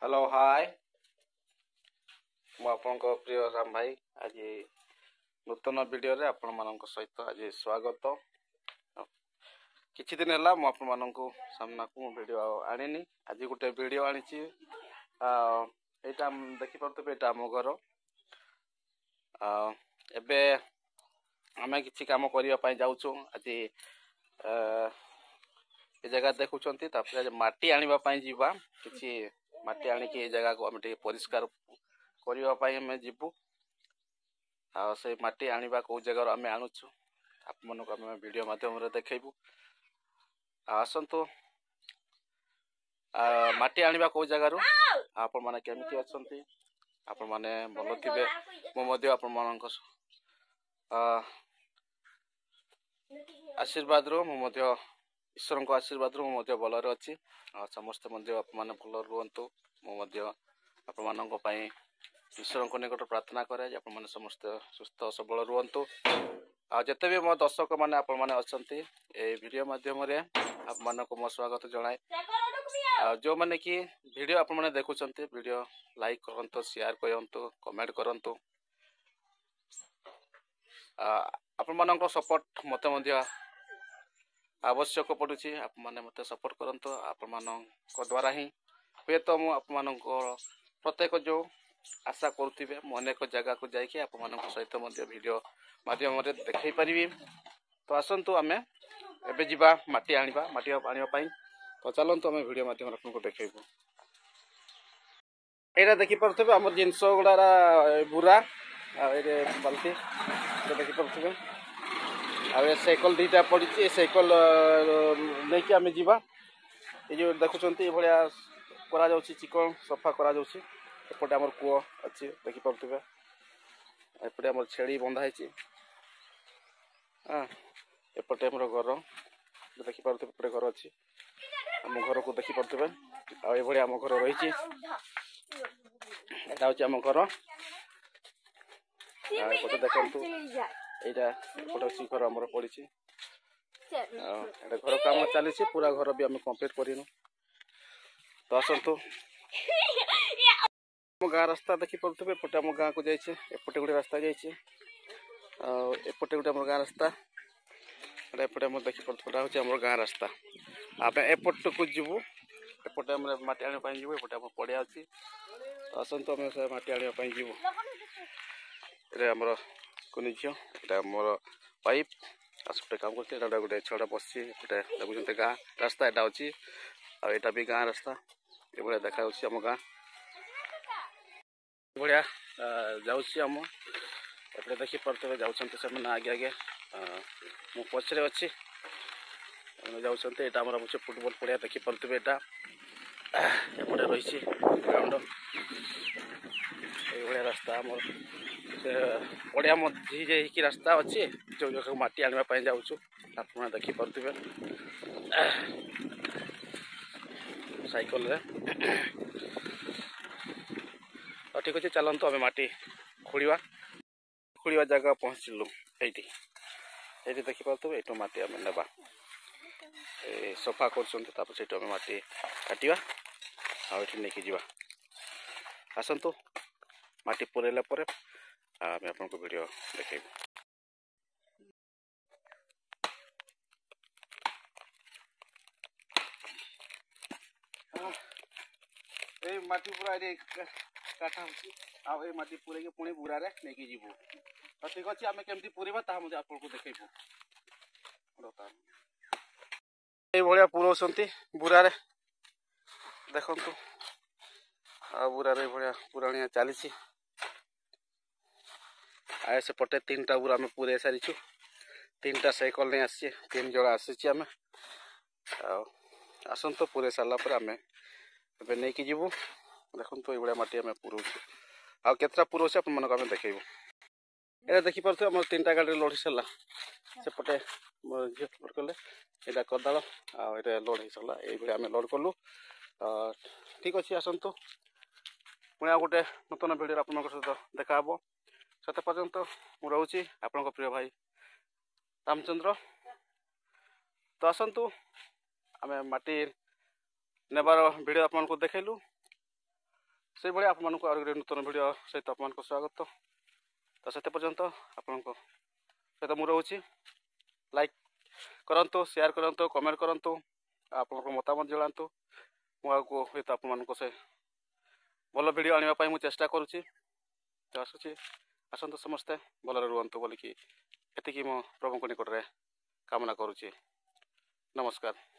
Hello hi मु आपनको प्रिय राम भाई आज नूतन वीडियो रे आपण मानक सहित आज स्वागत। किछि दिन है मु आपण मानक सामना को वीडियो आनिनी आज गोटे वीडियो आनी एटा देखि परतबे एटा हम घर एबे आमे किछि काम करिया पई जाउछु आज ए जगह देखुचंती तापर आज माटी आनिबा पई जीवा किछि माटी आनिकी ए जगह को हम परिष्कार करने आम जीवु से माटी आनिबा को जगह आम आणुचु आप मन को आम वीडियो माध्यम देखु आसतु माटी आनिबा को जगह आपण माने केमिति अछंती आपण माने भलो थिबे मो मध्ये आपण मानक आशीर्वाद रो मो मध्ये ईश्वर को आशीर्वाद रो मो मध्ये भलो रे अछि समस्त मध्ये आप माने भलो रुहंतु मो मध्ये आपण मानक पई ईश्वर को निकट प्रार्थना करे आप माने समस्त सुस्थ सबल रुहंतु जिते भी मो दर्शक माने आप माने अछंती ए वीडियो माध्यम रे आप मानक मो स्वागत जणाए जो माने कि वीडियो आप माने देखुचंती वीडियो लाइक करंतु शेयर करंतु कमेंट करंतु आप मानक सपोर्ट मते मध्ये आवश्यक पड़ुछि आप माने मते सपोर्ट करंतु आप मानक द्वारा ही हुए तो मु आप मानक प्रत्येक जो आशा करुवे अनेक जगह को जाकि आप सहित वीडियो माध्यम देखई पारि तो आसतु आम एबे जीवा माटी आनिबा माटी आनिबा तो चलतु आम वीडियो माध्यम आपको देखू यहाँ देखी पारे आम जिनस गुड़ा बुरा बाल्टी देखी पारे आ साइकल दीटा पड़ी साइकल नहीं कि आम जीवा ये जो देखुं भाया करा चिकन सफा करा एपटे आमर कूଅ अच्छी देखी पारे एपटे आम छेड़ी बंधाई हाँ एपटे आमर घर देखी पारे एपटे घर अच्छी आम घर को देखी पारे आम घर रही आम घर एपटे देखु यहाँ एपटे घर आमर पड़ी घर काम चली पूरा घर भी आम कंप्लीट करूँ तो आसतु गाँ रास्ता देखी पारे एपटे आम गाँ को जाइए एपटे गोटे रास्ता जाइए एपटे गोटे आम गाँ रास्ता एपटे आम देखी पारे हूँ आम गाँ रास्ता आम एपट को जीवु एपटे आम माटी आने जीवु एपटे आम पड़िया अच्छी आसतु आम से माटी आने जीवु ये आमर कुनी झील ये आमर पाइप आसपटे काम कर गोटे छड़ा बस देखुं गाँ रास्ता यहाँ अच्छी आटा भी गाँ रास्ता ये देखा आम गाँ भाया जाम एपटे देखी पारे जाऊँ आगे आगे मो पचरे अच्छी जाऊँ यहाँ आम फुटबल पड़िया देखी पारे यहाँ एपटे रही ग्राउंड ये रास्ता आम पड़िया मझी की रास्ता अच्छी जो जगह माटी आने जाऊँ आप देखी पारे साइकल ठीक अच्छे चलतु आम माटी खोड़ा जगह पहुँचलु ये देखी पारे ये माटी आम ना सफा कर माटी काटा आठी जा आसतु माटी पुरैला आम आपको वीडियो देखेबू ये माटी पूरा काटा हो माटी पूरे पुणी बुरा नहीं जीवु तो ठीक अच्छे आम केमती पूरवा आपको देखेबू ये भाया पुरौंट बुरा देखु बुरा भाया पुराणिया चली आए से पटे 3टा बुरा आम पूरे सारी 3टा साइकल नहीं आसी 3 जड़ा आसी आम आसतु पूरे सारापर आम ए नहीं कि जीवु देखु तो ये माटी आम पुरौ आतटा पुरौचे आप मन को आम देखेबू ये देखी पारे आम 3टा गाड़ी लोड सारा सेपटे झील कले यहाँ कदाल आए लोड हो सारा ये आम लोड कलु ठीक अच्छे आसतु पुणी आ गोटे नूतन वीडियो आप सहित देखा से पर्यंत मु रोची आपण प्रिय भाई रामचंद्र तो आसतु आम माटी नेबार वीडियो आपको देखलु ସେଇଭଳି ଆପଣମାନଙ୍କୁ ଆଉ ଗୋଟେ ନୂତନ ଭିଡ଼ିଓ ସହିତ ଆପଣଙ୍କୁ ସ୍ୱାଗତ। ତ ସେତେ ପର୍ଯ୍ୟନ୍ତ ଆପଣଙ୍କ ସହିତ ମୁଁ ରହୁଛି। ଲାଇକ୍ କରନ୍ତୁ, ସେୟାର କରନ୍ତୁ, କମେଣ୍ଟ କରନ୍ତୁ, ଆପଣଙ୍କ ମତାମତ ଜଣାନ୍ତୁ। ମୁଁ ଆଗକୁ ହୁଏତ ଆପଣମାନଙ୍କ ସେ ଭଲ ଭିଡ଼ିଓ ଆଣିବା ପାଇଁ ମୁଁ ଚେଷ୍ଟା କରୁଛି। ତ ଆସନ୍ତୁ ସମସ୍ତେ ଭଲରେ ରୁହନ୍ତୁ ବୋଲିକି ଏତିକି ମୁଁ ପ୍ରଭୁଙ୍କ ନିକଟରେ କାମନା କରୁଛି। ନମସ୍କାର।